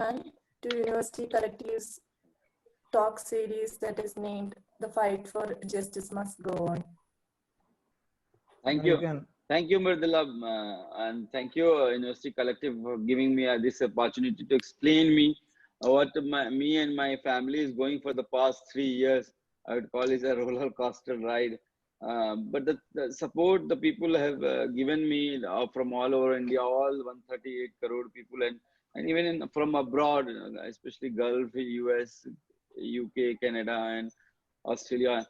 and to University Collective's talk series that is named The Fight for Justice Must Go On. Thank you. Thank you, Mridula, and thank you, University Collective, for giving me this opportunity to explain me what me and my family is going for the past 3 years. I would call it a roller coaster ride. But the support the people have given me from all over India, all 138 crore people, and even from abroad, especially Gulf, US, UK, Canada, and Australia,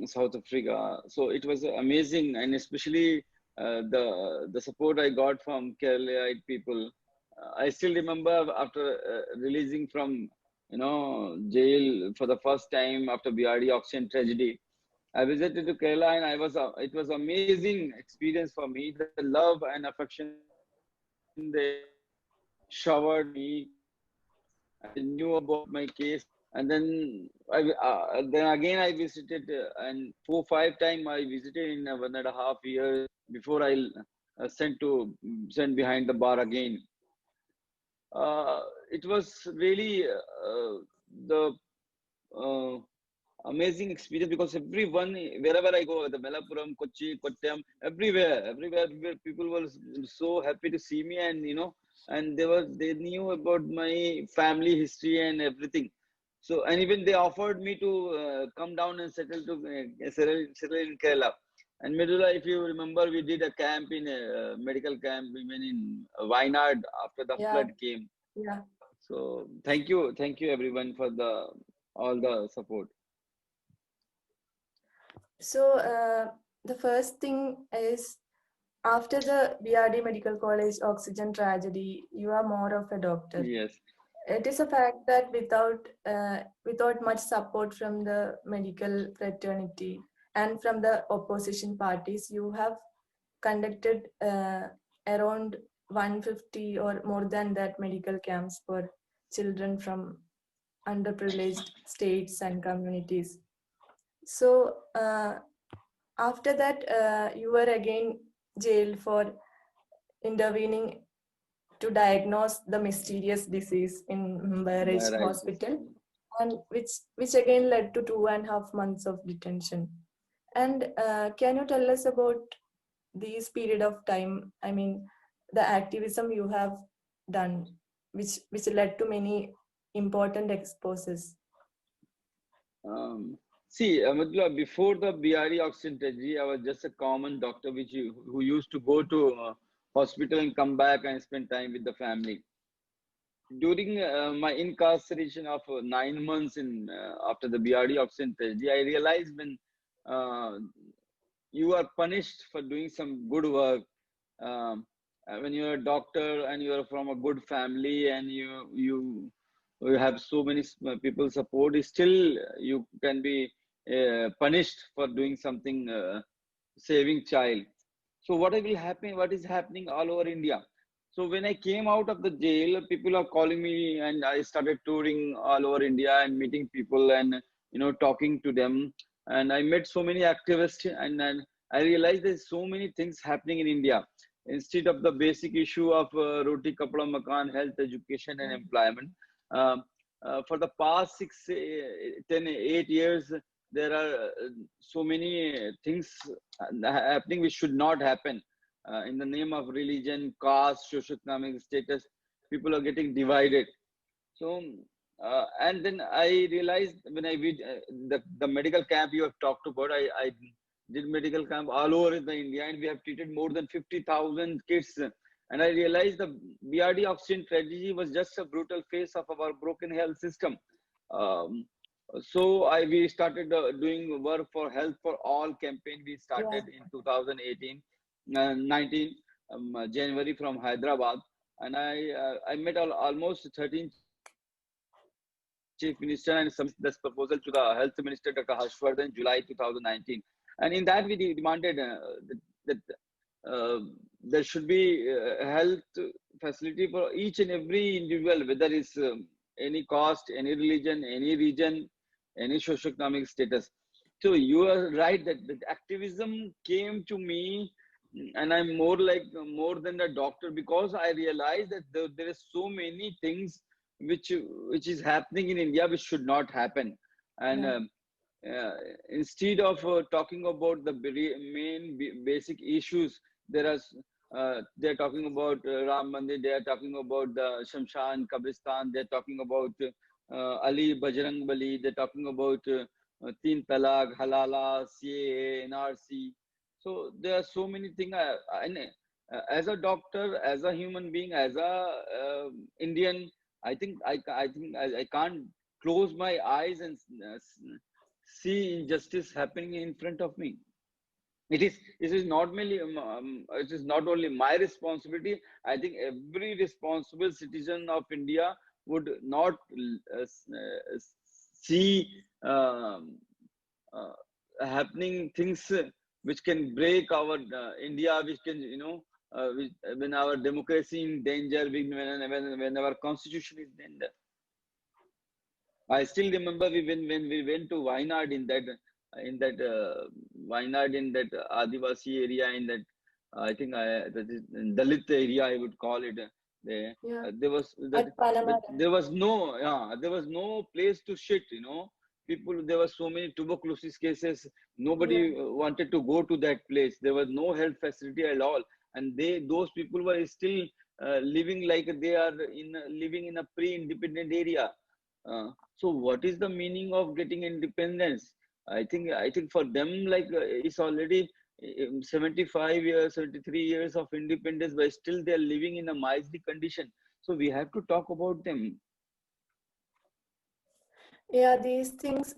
South Africa. So it was amazing, and especially the support I got from Kerala people. I still remember after releasing from jail for the first time after BRD auction tragedy. I visited to Kerala, and it was amazing experience for me. The love and affection they showered me. I knew about my case, and then again I visited, and 4 5 times I visited in 1.5 years before I sent behind the bar again. It was really the amazing experience, because everyone, wherever I go, the Melapuram, Kochi, Kottayam, everywhere people were so happy to see me, and and they knew about my family history and everything. So, and even they offered me to come down and settle in Kerala. And Medula, if you remember, we did a camp in a medical camp even in Wayanad after the flood came. Yeah. So thank you everyone for all the support. So the first thing is, after the BRD Medical College oxygen tragedy, you are more of a doctor. Yes. It is a fact that without much support from the medical fraternity and from the opposition parties, you have conducted around 150 or more than that medical camps for children from underprivileged states and communities. So after that, you were again jailed for intervening to diagnose the mysterious disease in Mumbai Hospital, and which again led to 2.5 months of detention. And can you tell us about this period of time? I mean, the activism you have done, which led to many important exposes. See, before the BRD oxygen tragedy, I was just a common doctor who used to go to hospital and come back and spend time with the family. During my incarceration of 9 months after the BRD oxygen tragedy, I realized when you are punished for doing some good work, when you're a doctor and you're from a good family and you have so many people support, still you can be punished for doing something, saving child. So what is happening all over India? So when I came out of the jail, people are calling me, and I started touring all over India and meeting people and talking to them. And I met so many activists, and I realized there's so many things happening in India. Instead of the basic issue of roti, kapda, makan, health, education, and employment, for the past 6, 10, 8 years, there are so many things happening which should not happen. In the name of religion, caste, socioeconomic status, people are getting divided. So, and then I realized when I did the medical camp you have talked about, I did medical camp all over the India, and we have treated more than 50,000 kids. And I realized the BRD oxygen tragedy was just a brutal phase of our broken health system. So we started doing work for Health for All campaign. We started in 2018, 19 January from Hyderabad, and I met almost 13 chief minister and submitted this proposal to the health minister, Dr. Harshvardhan, in July 2019. And in that, we demanded that there should be health facility for each and every individual, whether it's any caste, any religion, any region, any socioeconomic status. So you are right that the activism came to me and I'm more like more than a doctor, because I realize that there is so many things which which is happening in India which should not happen. And Yeah. uh, instead of talking about the main basic issues, there are they're talking about Ram Mandir, they are talking about the Shamshan Kabristan, they're talking about Ali Bajrang Bali, they're talking about Teen Talaq, Halala, CAA, NRC. So there are so many things. And as a doctor, as a human being, as a Indian, I can't close my eyes and see injustice happening in front of me. It is not merely it is not only my responsibility. I think every responsible citizen of India would not see um, uh, happening things which can break our India, which can, when our democracy in danger, when our constitution is in danger. I still remember when we went to Wayanad, in that Wayanad, in that Adivasi area, in that that is Dalit area, I would call it. There, Yeah. there was that, At Panama. there was no, there was no place to shit. People, there were so many tuberculosis cases. Yeah. Nobody wanted to go to that place. There was no health facility at all, and those people were still living like they are living in a pre-independent area. So what is the meaning of getting independence? I think for them, like it's already 75 years, 73 years of independence, but still they are living in a miserly condition. So we have to talk about them. Yeah, these things,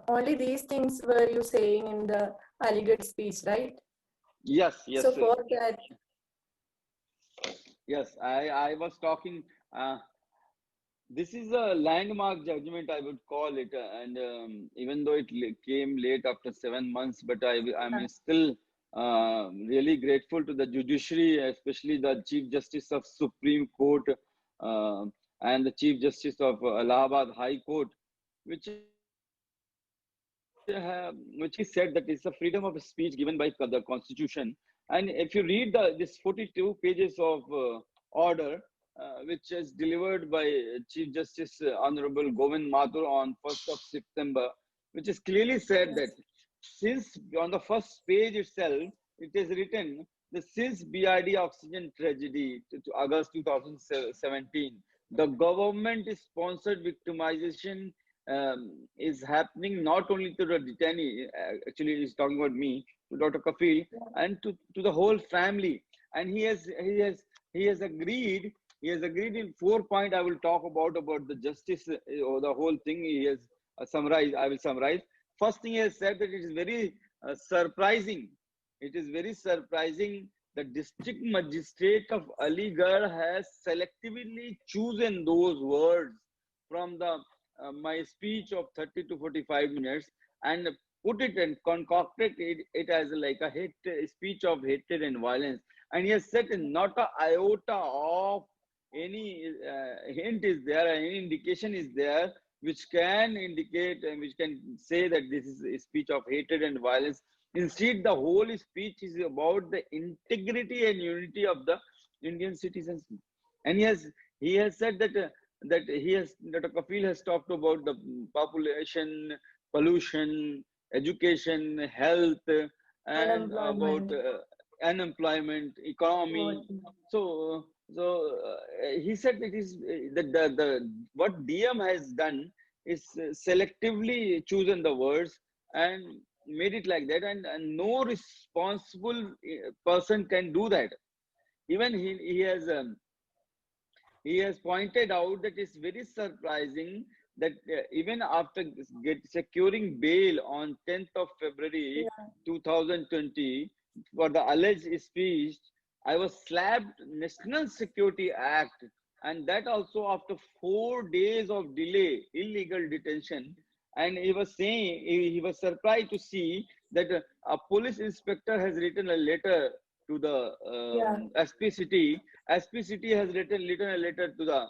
only these things were you saying in the Aligarh speech, right? Yes, So yes, for that, yes. I was talking. This is a landmark judgment, I would call it, and even though it came late after 7 months, but I'm still really grateful to the judiciary, especially the Chief Justice of Supreme Court uh, and the Chief Justice of Allahabad High Court, which which he said that it's a freedom of speech given by the Constitution. And if you read this 42 pages of order, which is delivered by Chief Justice Honorable Govind Mathur on 1st of September, which is clearly said that since on the first page itself, it is written that since BRD oxygen tragedy to August 2017, the government sponsored victimization is happening not only to the detainee, actually he's talking about me, to Dr. Kafil, and to the whole family. And he has agreed, in 4 points. I will talk about the justice or the whole thing. He has summarized. I will summarize. First thing he has said that it is very surprising. It is very surprising. The district magistrate of Aligarh has selectively chosen those words from the my speech of 30 to 45 minutes and put it and concocted it as like a hate speech of hatred and violence. And he has said not a iota of any hint is there, any indication is there which can indicate and which can say that this is a speech of hatred and violence. Instead, the whole speech is about the integrity and unity of the Indian citizens. And he has said that Dr. Kafil has talked about the population, pollution, education, health, and about unemployment, unemployment, economy. voting. So he said it is that the what DM has done is selectively chosen the words and made it like that, and no responsible person can do that. Even he has pointed out that it's very surprising that even after securing bail on 10th of February Yeah. 2020 for the alleged speech, I was slapped National Security Act, and that also after 4 days of delay, illegal detention. And he was saying he was surprised to see that a police inspector has written a letter to the Yeah. SPCT. SPCT has written a letter to the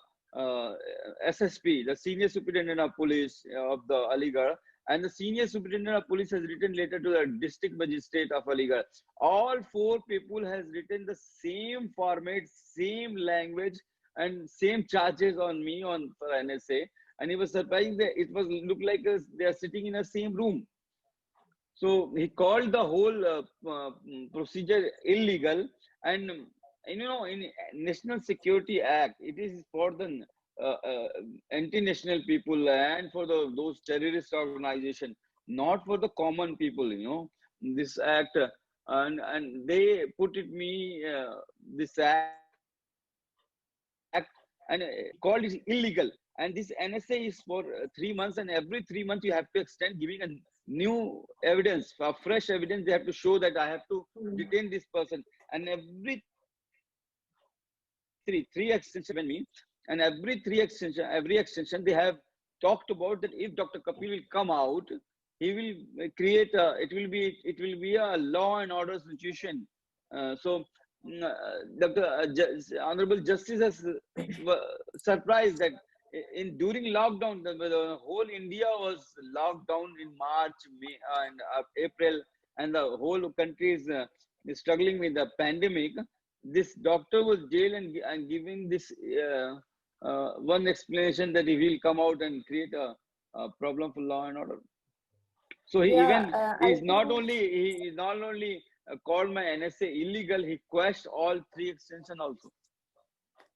SSP, the Senior Superintendent of Police of the Aligarh, and the senior superintendent of police has written letter to the district magistrate of Aligarh. All four people has written the same format, same language, and same charges on me on for NSA. And he was surprised that it was looked like they are sitting in the same room. So he called the whole procedure illegal. And in National Security Act, it is for the anti-national people and for those terrorist organization, not for the common people. This act, and they put it me this act and called it illegal. And this NSA is for 3 months, and every 3 months you have to extend, giving a new evidence, fresh evidence. They have to show that I have to detain this person, and every three extension given me, and every extension they have talked about that if Dr. Kapil will come out, he will create it will be a law and order situation. So Dr. Honorable Justice has surprised that during lockdown, the whole India was locked down in March, May, and April, and the whole country is struggling with the pandemic. This doctor was jailed and giving this one explanation that he will come out and create a problem for law and order. So he even I is not think, only called my NSA illegal, he quashed all 3 extension also.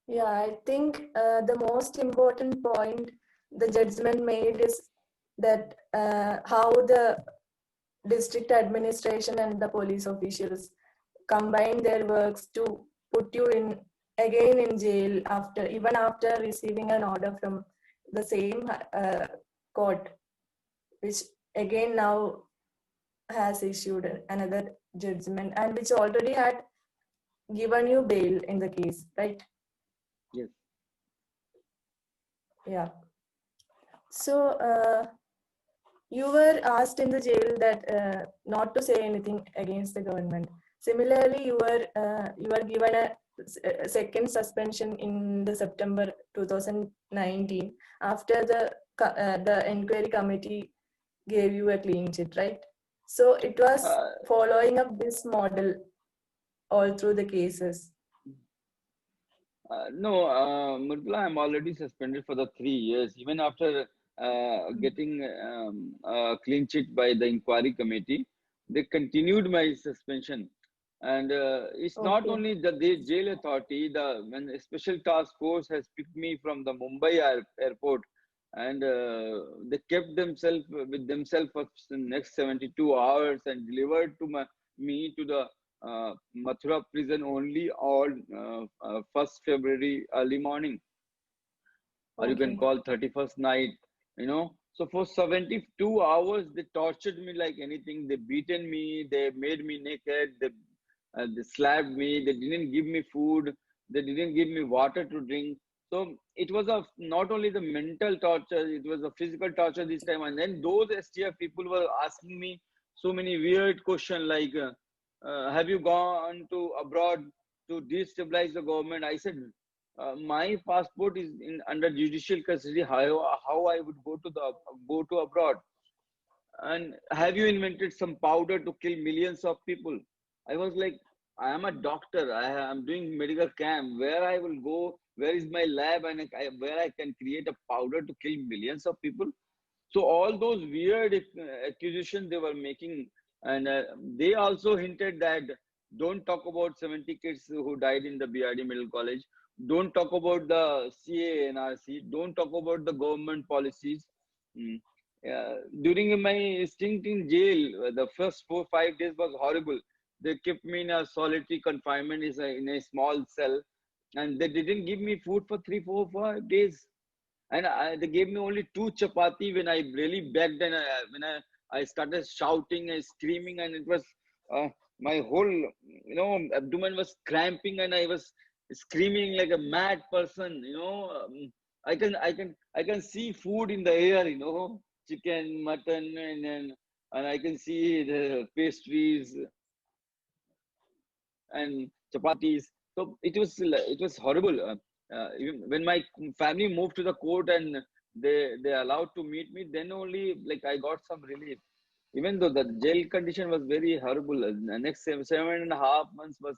yeah, I think the most important point the judgment made is that how the district administration and the police officials combine their works to put you in again in jail even after receiving an order from the same court, which again now has issued another judgment and which already had given you bail in the case, right? Yes. Yeah. So you were asked in the jail that not to say anything against the government. Similarly, you were given a second suspension in the September 2019 after the inquiry committee gave you a clean chit, right? So it was following up this model all through the cases. No, Murtala, I'm already suspended for the 3 years. Even after getting clean chit by the inquiry committee, they continued my suspension. And it's not Okay. only the jail authority. When a special task force has picked me from the Mumbai airport, and they kept themselves with themselves for the next 72 hours and delivered me to the Mathura prison only on 1st February early morning, or you can Okay. call 31st night. So for 72 hours, they tortured me like anything. They beaten me, they made me naked, they slapped me, they didn't give me food, they didn't give me water to drink. So it was not only the mental torture, it was a physical torture this time. And then those STF people were asking me so many weird questions like, have you gone to abroad to destabilize the government? I said, my passport is under judicial custody. How I would go to abroad? And have you invented some powder to kill millions of people? I was like, I am a doctor. I'm doing medical camp. Where I will go? Where is my lab? And where I can create a powder to kill millions of people? So all those weird accusations they were making, and they also hinted that don't talk about 70 kids who died in the BRD Middle College. Don't talk about the CA NRC. Don't talk about the government policies. Mm. During my stint in jail, the first 4 5 days was horrible. They kept me in a solitary confinement in a small cell, and they didn't give me food for 3 4 5 days. And they gave me only 2 chapati when I really begged, and I started shouting and screaming, and it was my whole abdomen was cramping, and I was screaming like a mad person. I can see food in the air, chicken, mutton, and I can see the pastries and chapatis. So it was horrible. Even when my family moved to the court and they allowed to meet me, then only like I got some relief. Even though the jail condition was very horrible, the next 7.5 months was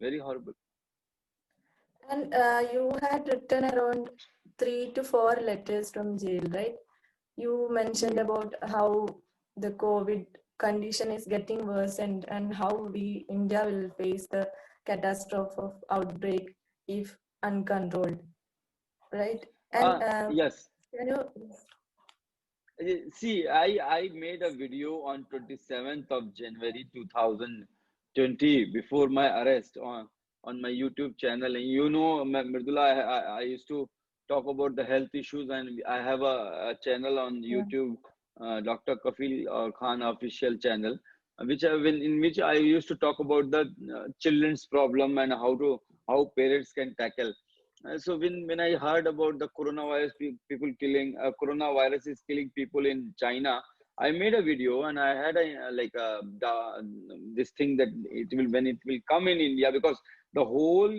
very horrible. And you had written around 3 to 4 letters from jail, right? You mentioned about how the COVID condition is getting worse, and how India will face the catastrophe of outbreak if uncontrolled, right? And Yes. can you? See, I made a video on 27th of January 2020 before my arrest on my YouTube channel. And you know, Mridula, I used to talk about the health issues, and I have a channel on Yeah. YouTube, Dr. Kafil Khan official channel, in which I used to talk about the children's problem and how parents can tackle. So when I heard about the coronavirus, people killing, coronavirus is killing people in China, I made a video and I had this thing that it will, when it will come in India, because the whole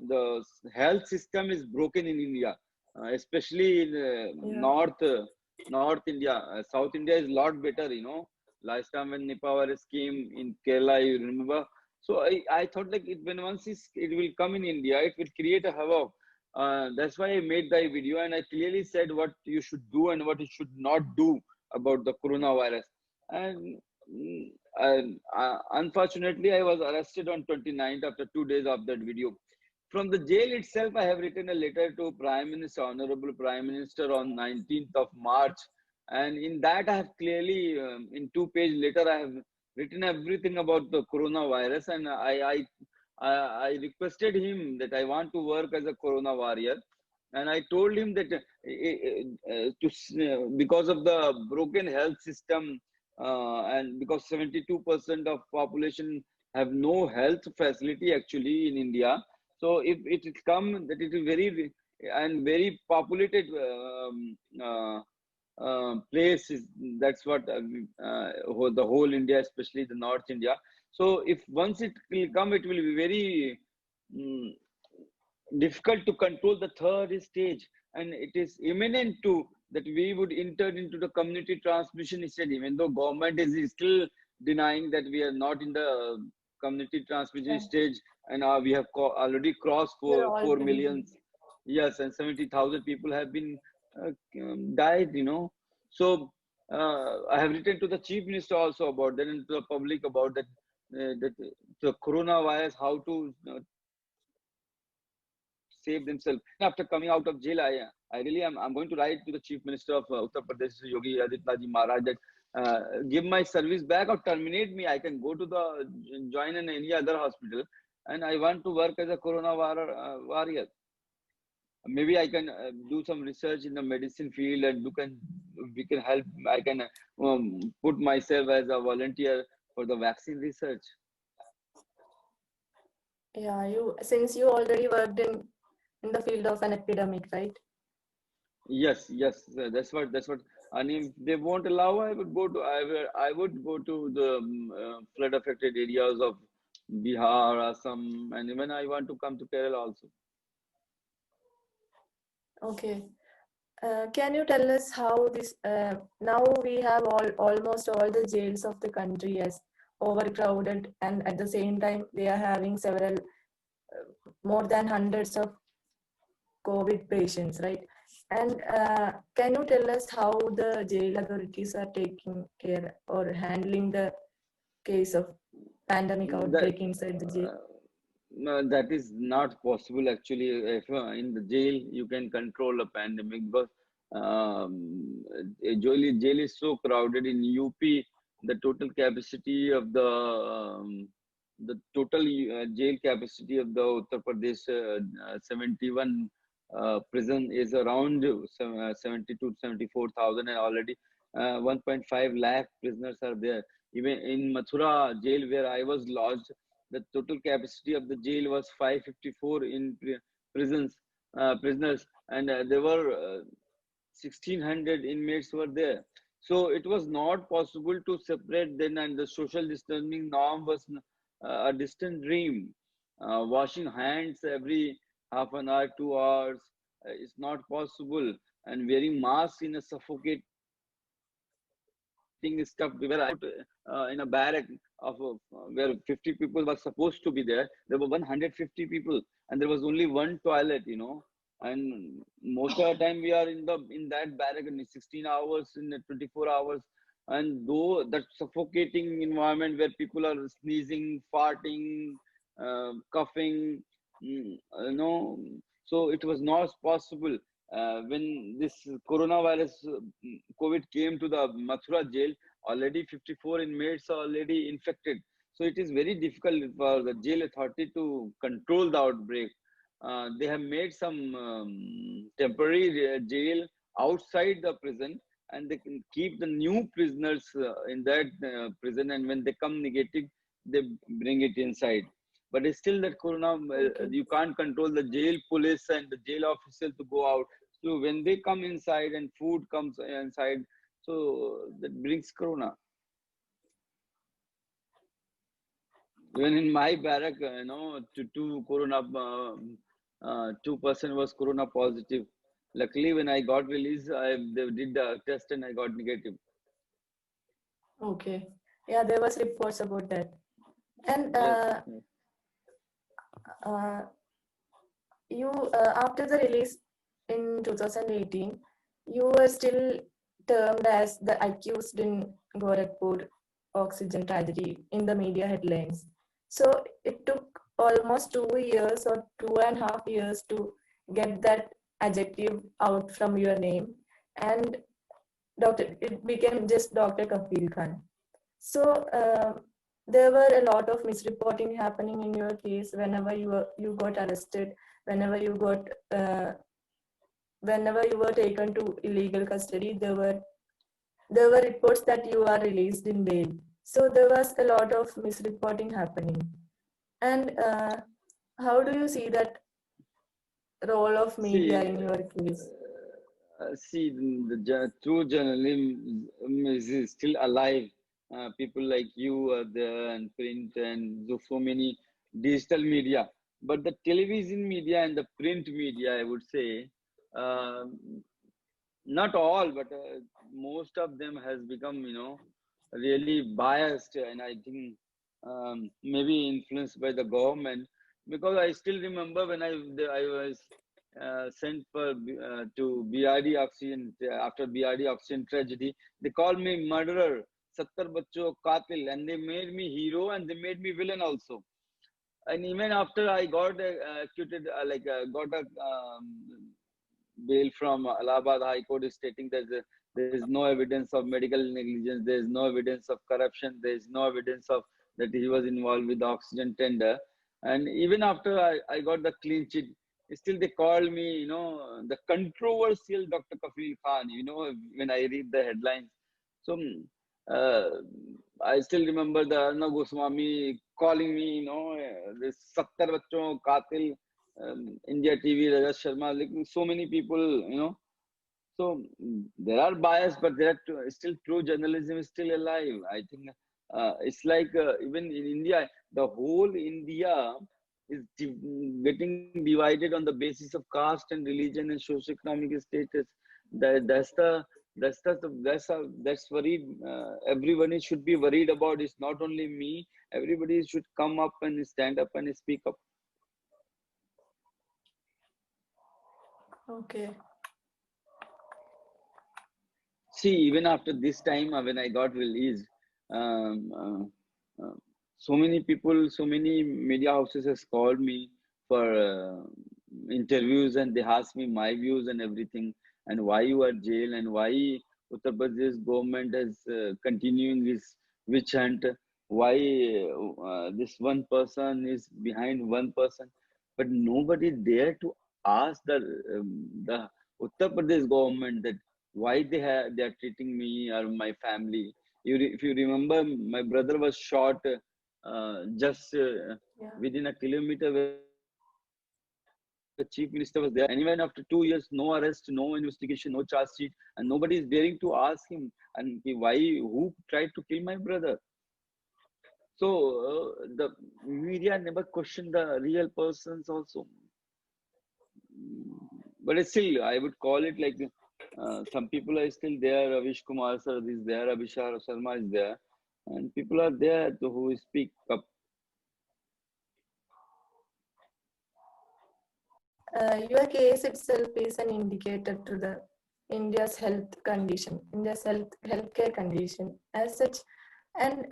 the health system is broken in India, especially in Yeah. North India. South India is a lot better, you know. Last time when Nipah virus came in Kerala, you remember. So I thought like it will come in India, it will create a havoc. That's why I made that video, and I clearly said what you should do and what you should not do about the coronavirus. And, unfortunately, I was arrested on 29th after 2 days of that video. From the jail itself, I have written a letter to Prime Minister, Honorable Prime Minister, on 19th of March. And in that, I have clearly, in 2 page letter, I have written everything about the coronavirus. And I requested him that I want to work as a corona warrior. And I told him that because of the broken health system, and because 72% of population have no health facility actually in India. So if it will come that it is very and very populated place is, that's what the whole India, especially the North India. So if once it will come, it will be very mm, difficult to control the third stage, and it is imminent to that we would enter into the community transmission stage, even though government is still denying that we are not in the community transmission Yeah. stage, and we have already crossed We're 4 already. millions. Yes, and 70,000 people have been died, you know. So I have written to the chief minister also about that, and to the public about that, that the coronavirus, how to save themselves. After coming out of jail, I really am. I'm going to write to the Chief Minister of Uttar Pradesh, Yogi Adityanath Ji Maharaj, that give my service back or terminate me. I can go to the join in any other hospital, and I want to work as a corona warrior. Maybe I can do some research in the medicine field, and we can help. I can put myself as a volunteer for the vaccine research. Yeah, since you already worked in the field of an epidemic, right? Yes, yes, that's what. And if they won't allow, I would go to the flood affected areas of Bihar, Assam, and even I want to come to Kerala also. Okay. Can you tell us how this now we have almost all the jails of the country as overcrowded, and at the same time they are having several more than hundreds of COVID patients, right? And can you tell us how the jail authorities are taking care or handling the case of pandemic That outbreak inside the jail? No, that is not possible actually. If in the jail you can control a pandemic, because jail is so crowded in UP. The total capacity of the total jail capacity of the Uttar Pradesh 71 prison is around 70 to 74,000, and already 1.5 lakh prisoners are there. Even in Mathura jail where I was lodged, the total capacity of the jail was 554 in prisoners, and there were 1,600 inmates were there. So it was not possible to separate then, and the social distancing norm was a distant dream. Washing hands every half an hour, 2 hours is not possible. and wearing masks in a suffocating stuff. We were in a barrack of where 50 people were supposed to be there. There were 150 people, and there was only one toilet, and most of the time we are in that barrack in 16 hours, in 24 hours, and though that suffocating environment where people are sneezing, farting, coughing, so it was not possible. When this coronavirus COVID came to the Mathura jail, already 54 inmates are already infected. So it is very difficult for the jail authority to control the outbreak. They have made some temporary jail outside the prison, and they can keep the new prisoners in that prison, and when they come negative, they bring it inside. But it's still that corona, Okay. you can't control the jail police and the jail official to go out. So when they come inside and food comes inside, so that brings corona. Even in my barrack, two corona, 2% was corona positive. Luckily, when I got released, they did the test and I got negative. Okay. Yeah, there was reports about that. And Yes. Yes. uh, you after the release in 2018, you were still termed as the accused in Gorakhpur oxygen tragedy in the media headlines. So it took almost 2 years or 2.5 years to get that adjective out from your name, and it became just Dr. Kafil Khan. So there were a lot of misreporting happening in your case whenever you got arrested, whenever you got whenever you were taken to illegal custody. There were reports that you are released in bail. So there was a lot of misreporting happening. And how do you see that role of media See, in your case? true journalism is still alive. People like you are there, and print, and so many digital media. But the television media and the print media, I would say, uh, not all, but most of them has become, really biased, and I think maybe influenced by the government. Because I still remember when I was sent for to BRD oxygen after BRD oxygen tragedy, they called me murderer, 70 bachcho qatil, and they made me hero and they made me villain also. And even after I got acquitted, got a bail from Allahabad High Court is stating that there is no evidence of medical negligence, there is no evidence of corruption, there is no evidence of that he was involved with the oxygen tender. And even after I got the clean sheet, still they called me, the controversial Dr. Kafil Khan, when I read the headlines. So uh, I still remember the Arnab Goswami calling me, this 70 bachcho qatil, India TV, Rajat Sharma, like so many people, So there are bias, but there are still true journalism is still alive. I think it's like even in India, the whole India is getting divided on the basis of caste and religion and socioeconomic status. That's the that's worried. Everyone should be worried about. It's not only me. Everybody should come up and stand up and speak up. Okay. See, even after this time, when I got released, um, so many people, so many media houses has called me for interviews, and they asked me my views and everything, and why you are jail, and why Uttar Pradesh government is continuing this witch hunt, why this one person is behind one person, but nobody dare to ask the Uttar Pradesh government that why they are treating me or my family. If you remember, my brother was shot just Yeah. within a kilometer where the chief minister was there, and even after 2 years, no arrest, no investigation, no charge sheet, and nobody is daring to ask him and why, who tried to kill my brother. So the media never questioned the real persons also. But still, I would call it like Some people are still there. Ravish Kumar sir is there. Abhishek Sharma is there, and people are there who speak up. Your case itself is an indicator to the India's health condition, India's healthcare condition as such, and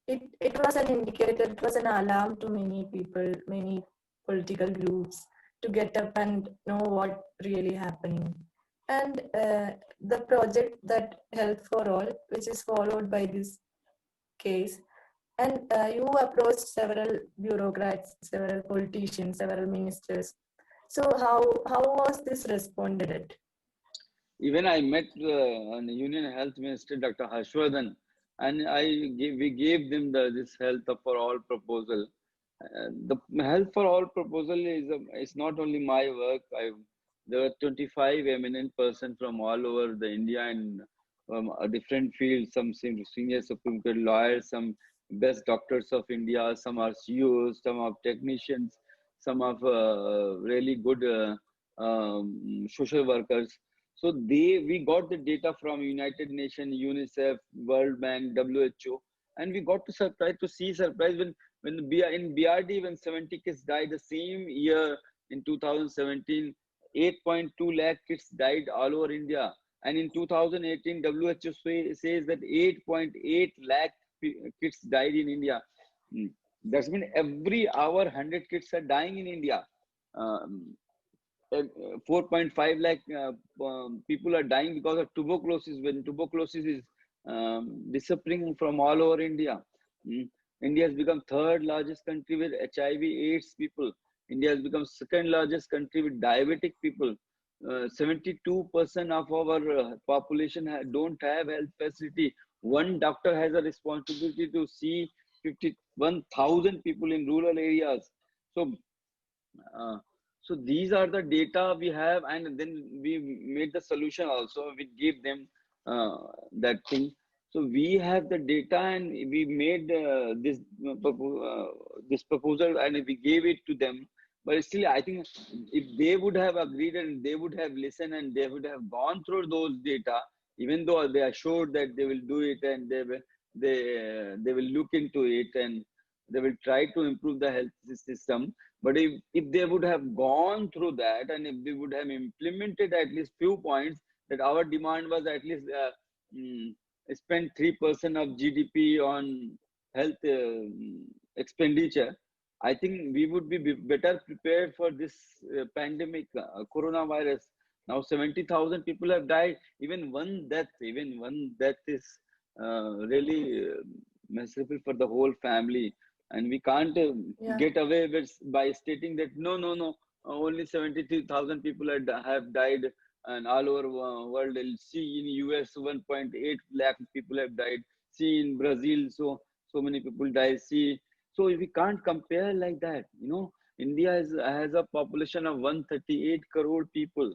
it was an indicator, it was an alarm to many people, many political groups to get up and know what really happening. And the project that Health for All, which is followed by this case, and you approached several bureaucrats, several politicians, several ministers. So how was this responded at? Even I met Union Health Minister Dr. Harshvardhan, and we gave them this Health for All proposal. The Health for All proposal is not only my work. There were 25 eminent persons from all over the India and different fields. Some senior Supreme Court lawyers, some best doctors of India, some are CEOs, some are technicians, some are really good social workers. So we got the data from United Nations, UNICEF, World Bank, WHO, and we got to surprise when in BRD when 70 kids died the same year in 2017, 8.2 lakh kids died all over India, and in 2018 WHO says that 8.8 lakh kids died in India. That's mean every hour 100 kids are dying in India. Um, 4.5 lakh people are dying because of tuberculosis when tuberculosis is disappearing from all over India. India has become third largest country with HIV AIDS people. India has become second largest country with diabetic people. 72% of our population don't have health facility. One doctor has a responsibility to see 51,000 people in rural areas. So uh, so these are the data we have, and then we made the solution also. We gave them that thing. So we have the data, and we made this proposal, and we gave it to them. But still, I think if they would have agreed and they would have listened and they would have gone through those data, even though they are sure that they will do it and they will look into it and they will try to improve the health system. But if they would have gone through that and if they would have implemented at least few points that our demand was at least mm, spend 3% of GDP on health expenditure, I think we would be better prepared for this pandemic, coronavirus. Now 70,000 people have died. Even one death is really miserable for the whole family, and we can't Yeah. get away with by stating that no, only 73,000 people have died, and all over world. See in US 1.8 lakh people have died. See in Brazil so many people died. See, so we can't compare like that. India has a population of 138 crore people,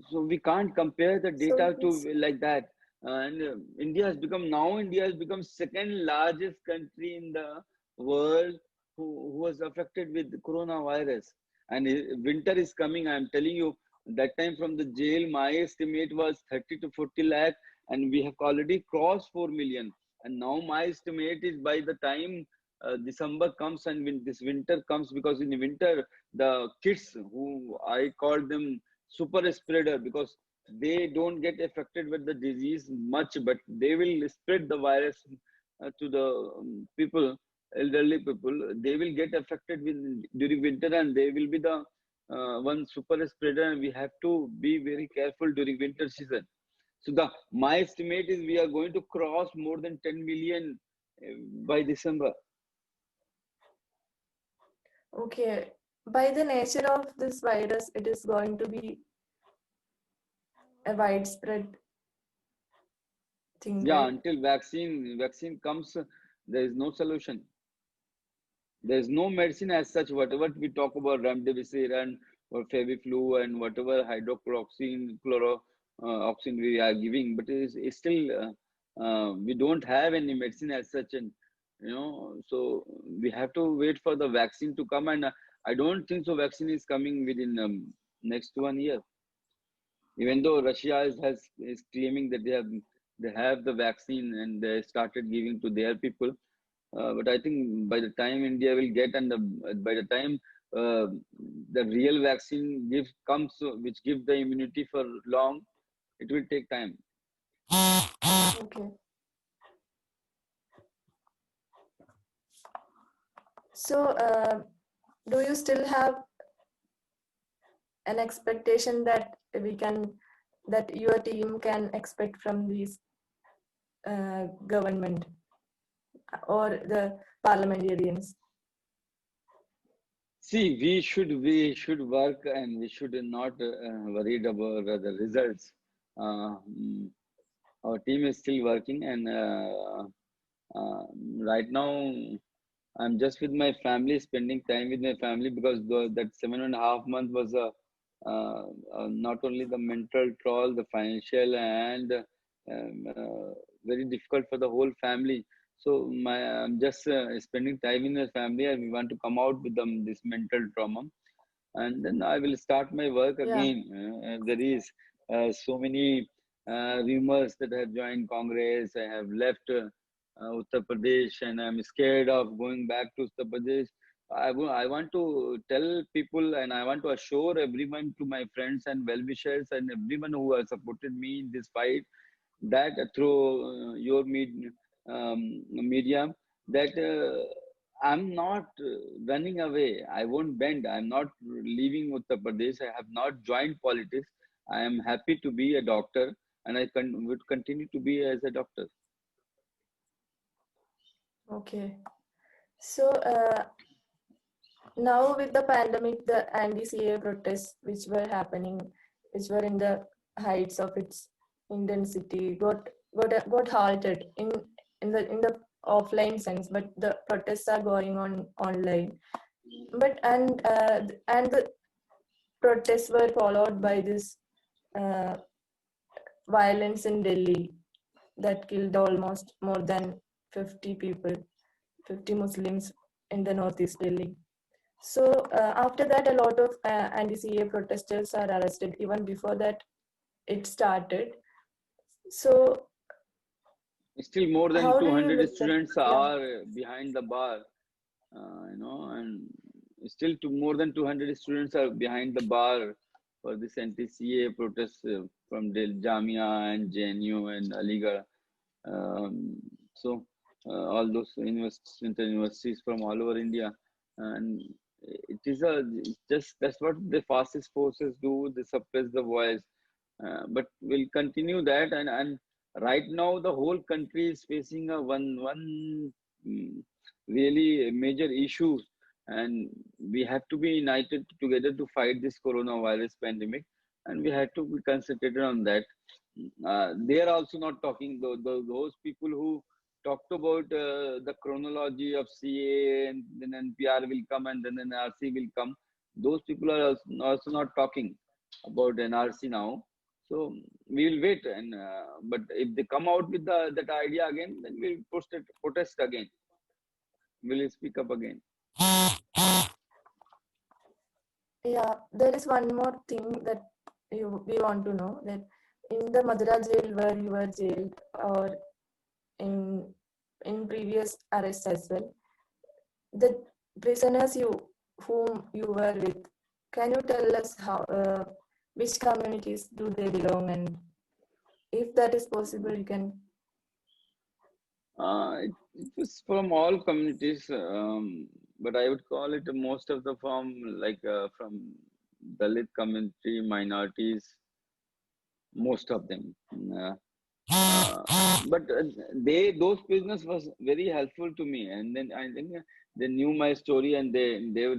so we can't compare the So data to it's like that. And India has become second largest country in the world who was affected with coronavirus. And winter is coming, I'm telling you. That time from the jail my estimate was 30 to 40 lakh, and we have already crossed 4 million. And now my estimate is by the time December comes and when this winter comes, because in the winter the kids who I call them super spreader, because they don't get affected with the disease much, but they will spread the virus to the people, elderly people. They will get affected with during winter, and they will be the one super spreader, and we have to be very careful during winter season. So the my estimate is we are going to cross more than 10 million by December. okay. By the nature of this virus, it is going to be a widespread thing, Yeah, right? until vaccine comes, there is no solution. There's no medicine as such. Whatever we talk about remdesivir and or Feviflu and whatever hydrochloroxine, chloroxine we are giving, but it's still we don't have any medicine as such, and so we have to wait for the vaccine to come. And I don't think so. Vaccine is coming within next 1 year. Even though Russia is claiming that they have the vaccine and they started giving to their people, but I think by the time India will get, and by the time uh, the real vaccine comes, which give the immunity for long, it will take time. Okay. So, do you still have an expectation that that your team can expect from this government or the parliamentarians? See, we should work, and we should not worried about the results. Mm, our team is still working, and right now I'm just with my family, spending time with my family, because that 7.5 months was not only the mental toll, the financial, and very difficult for the whole family. So I'm just spending time in my family, and we want to come out with this mental trauma, and then I will start my work Yeah. again. There is so many rumors that I have joined Congress. I have left Uttar Pradesh, and I'm scared of going back to Uttar Pradesh. I want to tell people, and I want to assure everyone, to my friends and well-wishers and everyone who has supported me in this fight, that through your media, that I'm not running away. I won't bend. I'm not leaving Uttar Pradesh. I have not joined politics. I am happy to be a doctor, and would continue to be as a doctor. Okay. So, now with the pandemic, the anti-CA protests which were happening, which were in the heights of its intensity, got halted in the offline sense, but the protests are going on online. But and the protests were followed by this uh, violence in Delhi that killed almost more than 50 people, 50 Muslims in the northeast Delhi. So after that, a lot of anti-CA protesters are arrested even before that it started. So Still, more than how do you 200 look at? students Yeah. are behind the bar, and still more than 200 students are behind the bar for this anti-CA protest from Del Jamia and JNU and Aligarh. Um, so all those universities from all over India, and it's just that's what the fascist forces do. They suppress the voice, but we'll continue that. And right now the whole country is facing a one mm, really major issue, and we have to be united together to fight this coronavirus pandemic, and we have to be concentrated on that. They are also not talking. Those people who talked about the chronology of CA, and then NPR will come, and then NRC will come. Those people are also not talking about NRC now. So we will wait, and but if they come out with that idea again, then we'll protest again. We'll speak up again. Yeah, there is one more thing that we want to know, that in the Madura jail where you were jailed, or in previous arrests as well, the prisoners whom you were with, can you tell us how which communities do they belong, and if that is possible, you can. It was from all communities, but I would call it most of the from Dalit community, minorities, most of them. Uh, but those prisoners was very helpful to me, and then I think they knew my story, and they never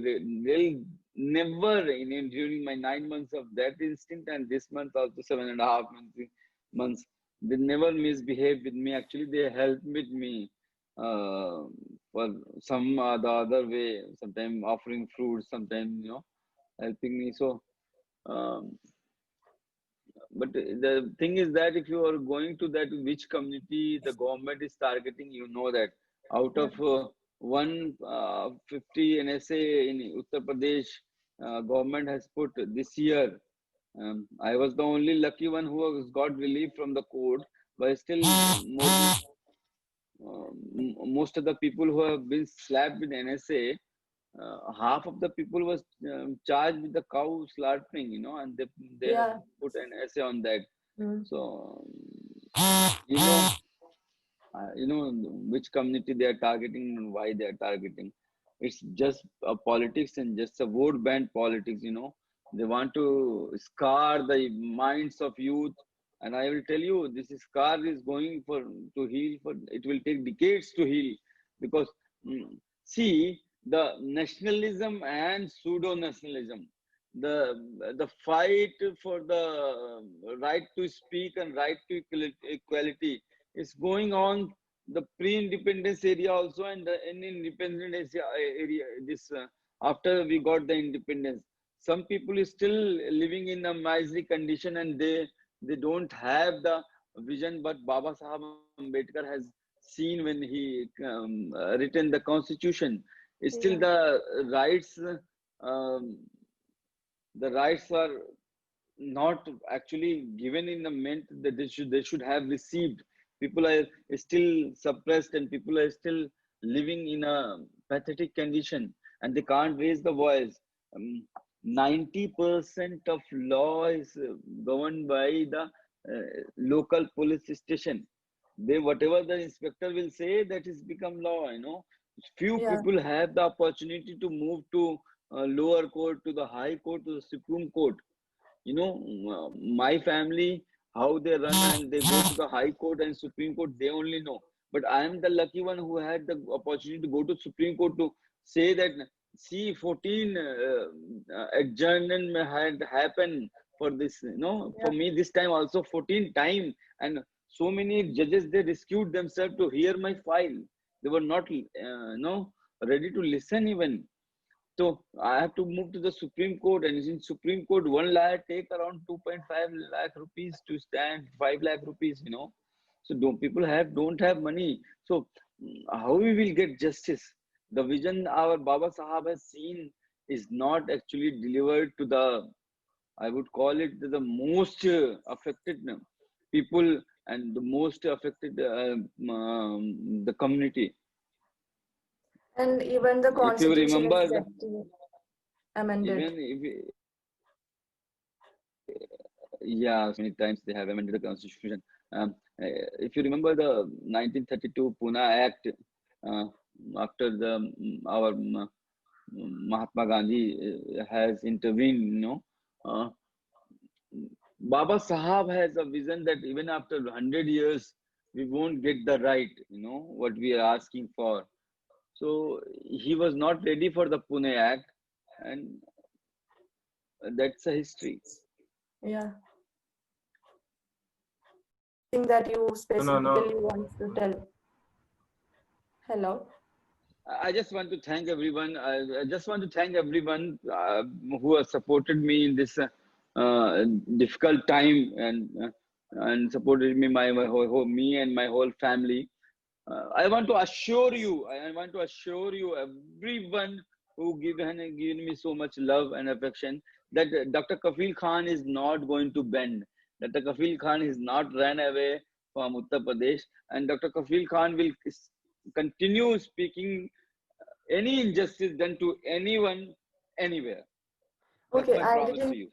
during my 9 months of that instinct, and this month also 7.5 months, they never misbehaved with me. Actually, they helped with me uh, for some the other way, sometimes offering fruits, sometimes helping me. So um, but the thing is that if you are going to that which community the government is targeting, that out Yeah. of 150 NSA in Uttar Pradesh government has put this year. I was the only lucky one who has got relief from the court, but still most of the people who have been slapped with NSA, half of the people was charged with the cow slaughtering, and they have Yeah. put an essay on that. Mm. So you know which community they are targeting and why they are targeting. It's just a politics and just a vote bank politics. They want to scar the minds of youth, and I will tell you, this scar is going for to heal. For it will take decades to heal, because mm, see the nationalism and pseudo nationalism, the fight for the right to speak and right to equality is going on the pre-independence area also, and the in independence area. This after we got the independence, some people is still living in a misery condition, and they don't have the vision but Baba Sahib Ambedkar has seen when he written the constitution. Still Yeah. rights um, the rights are not actually given in the meant that they should have received. People are still suppressed, and people are still living in a pathetic condition, and they can't raise the voice. 90% of law is governed by the local police station. They whatever the inspector will say, that is become law. Few Yeah. people have the opportunity to move to lower court, to the high court, to the supreme court. My family, how they run and they go to the high court and supreme court, they only know. But I am the lucky one who had the opportunity to go to supreme court to say that, see, 14 adjournment had happened for this. For Yeah. me this time also 14 time, and so many judges, they rescued themselves to hear my file. They were not ready to listen even. So I have to move to the Supreme Court, and in Supreme Court, one lakh take around 2.5 lakh rupees to stand, 5 lakh rupees. So don't have money. So how we will get justice? The vision our Baba Sahab has seen is not actually delivered to the, I would call it, the most affected people, and the most affected the community. And even the If you constitution is remember, getting amended. even if yeah, so many times they have amended the constitution. If you remember the 1932 Pune Act, uh, after the our Mahatma Gandhi has intervened, uh, Baba Sahab has a vision that even after 100 years, we won't get the right, what we are asking for. So he was not ready for the Pune Act, and that's a history. Yeah. Thing that you No. specifically want to tell. Hello. I just want to thank everyone. I just want to thank everyone who has supported me in this difficult time, and supported me, me and my whole family. I want to assure you. I want to assure you, everyone who given me so much love and affection, that Dr. Kafil Khan is not going to bend. Dr. Kafil Khan is not ran away from Uttar Pradesh, and Dr. Kafil Khan will continue speaking any injustice done to anyone, anywhere. That's Okay, my I promise to didn't. you.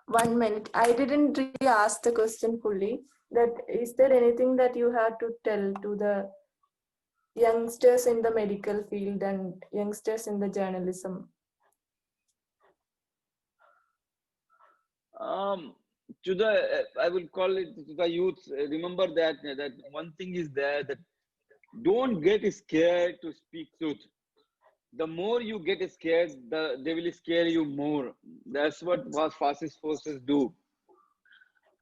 1 minute. I didn't really ask the question fully. That is there anything that you have to tell to the youngsters in the medical field and youngsters in the journalism? Um, to the, I will call it to the youth. Remember that one thing is there, that don't get scared to speak truth. The more you get scared, they will scare you more. That's what fascist forces do.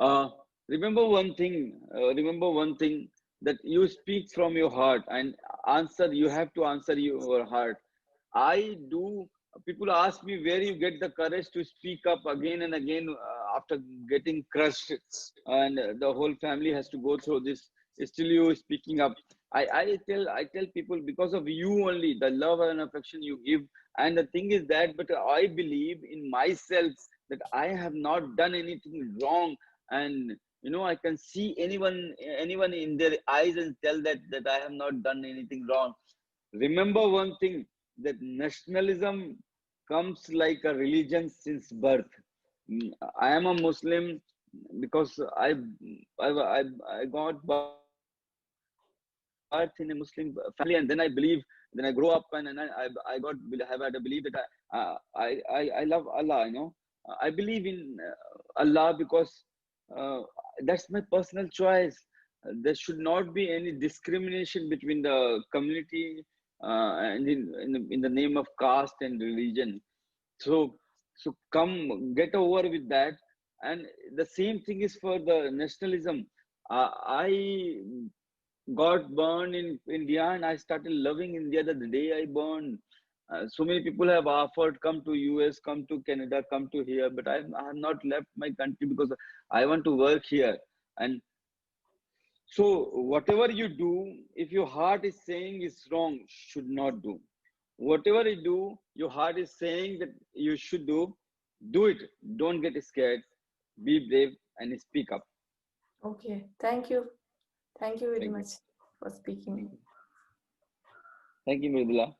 Uh, remember one thing. Remember one thing, that you speak from your heart, and answer. You have to answer your heart. I do. People ask me where you get the courage to speak up again and again after getting crushed, and the whole family has to go through this. Still, you speaking up. I tell people, because of you only, the love and affection you give. And the thing is that, but I believe in myself that I have not done anything wrong. And I can see anyone in their eyes and tell that I have not done anything wrong. Remember one thing, that nationalism comes like a religion since birth. I am a Muslim because I got birth in a Muslim family, and then I believe, then I grow up, and then I have had a belief that I love Allah. I believe in Allah because uh, that's my personal choice. There should not be any discrimination between the community, and in the name of caste and religion. So, come get over with that. And the same thing is for the nationalism. I got born in India, and I started loving India the day I born. So many people have offered, come to US, come to Canada, come to here, but I have not left my country because I want to work here. And so whatever you do, if your heart is saying is wrong, should not do. Whatever you do, your heart is saying that you should do it. Don't get scared. Be brave and speak up. Okay, thank you. Thank you very Thank you. much for speaking. Thank you. Thank you, Mridula.